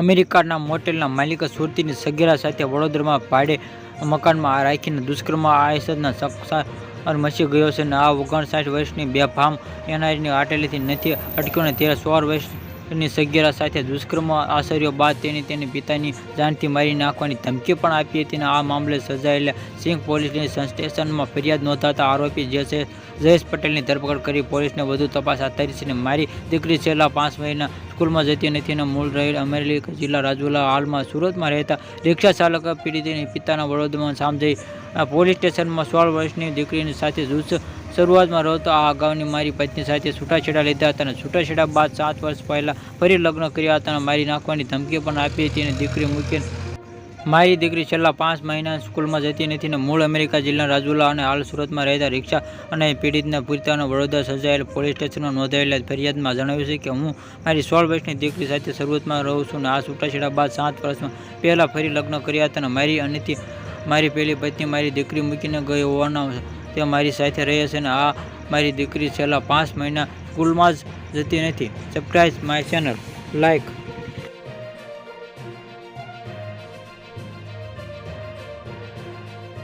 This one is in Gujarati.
અમેરિકાના મોટેલના માલિક સુરતીની સગીરા સાથે વડોદરામાં ભાડે મકાનમાં રાખીને દુષ્કર્મ આયસદના શખ્સ મચી ગયો છે. આ 59 વર્ષની બેફામ એનઆઈની આટેલીથી નથી અટક્યો ને ત્યારે 16 વર્ષની સગીરા સાથે દુષ્કર્મ આચર્યો બાદ તેની પિતાની જાનથી મારી નાખવાની ધમકી પણ આપી હતી. આ મામલે સજાયેલા સિંઘ પોલીસની સ્ટેશનમાં ફરિયાદ નોંધાતા આરોપી જયેશ પટેલની ધરપકડ કરી પોલીસને વધુ તપાસ હાથ ધરી છે. મારી દીકરી છેલ્લા 5 મહિના સ્કૂલમાં જતી નથી અને મૂળ રહેલ અમરેલી જિલ્લા રાજુલા, હાલમાં સુરતમાં રહેતા રિક્ષા ચાલક પીડિતની પિતાના વડોદરામાં સામજઈ પોલીસ સ્ટેશનમાં 16 વર્ષની દીકરીની સાથે શરૂઆતમાં રહેતો. આ અગાઉની મારી પત્ની સાથે છૂટાછેડા લીધા હતા અને છૂટાછેડા બાદ 7 વર્ષ પહેલા ફરી લગ્ન કર્યા હતા અને મારી નાખવાની ધમકી પણ આપી હતી અને દીકરી મૂકીને મારી દીકરી છેલ્લા 5 મહિના સ્કૂલમાં જતી નથી અને મૂળ અમેરિકા જિલ્લા રાજુલા અને હાલ સુરતમાં રહેતા રિક્ષા અને પીડિતના પિતાનો વડોદરા સજાયેલ પોલીસ સ્ટેશનમાં નોંધાયેલા ફરિયાદમાં જણાવ્યું છે કે હું મારી 16 વર્ષની દીકરી સાથે શરૂઆતમાં રહું છું અને આ છૂટાછેડા બાદ 7 વર્ષમાં પહેલાં ફરી લગ્ન કર્યા હતા અને મારી પહેલી પત્ની મારી દીકરી મૂકીને ગઈ હોવાના તે મારી સાથે રહે છે અને આ મારી દીકરી છેલ્લા 5 મહિના સ્કૂલમાં જ જતી નથી. Subscribe my channel, like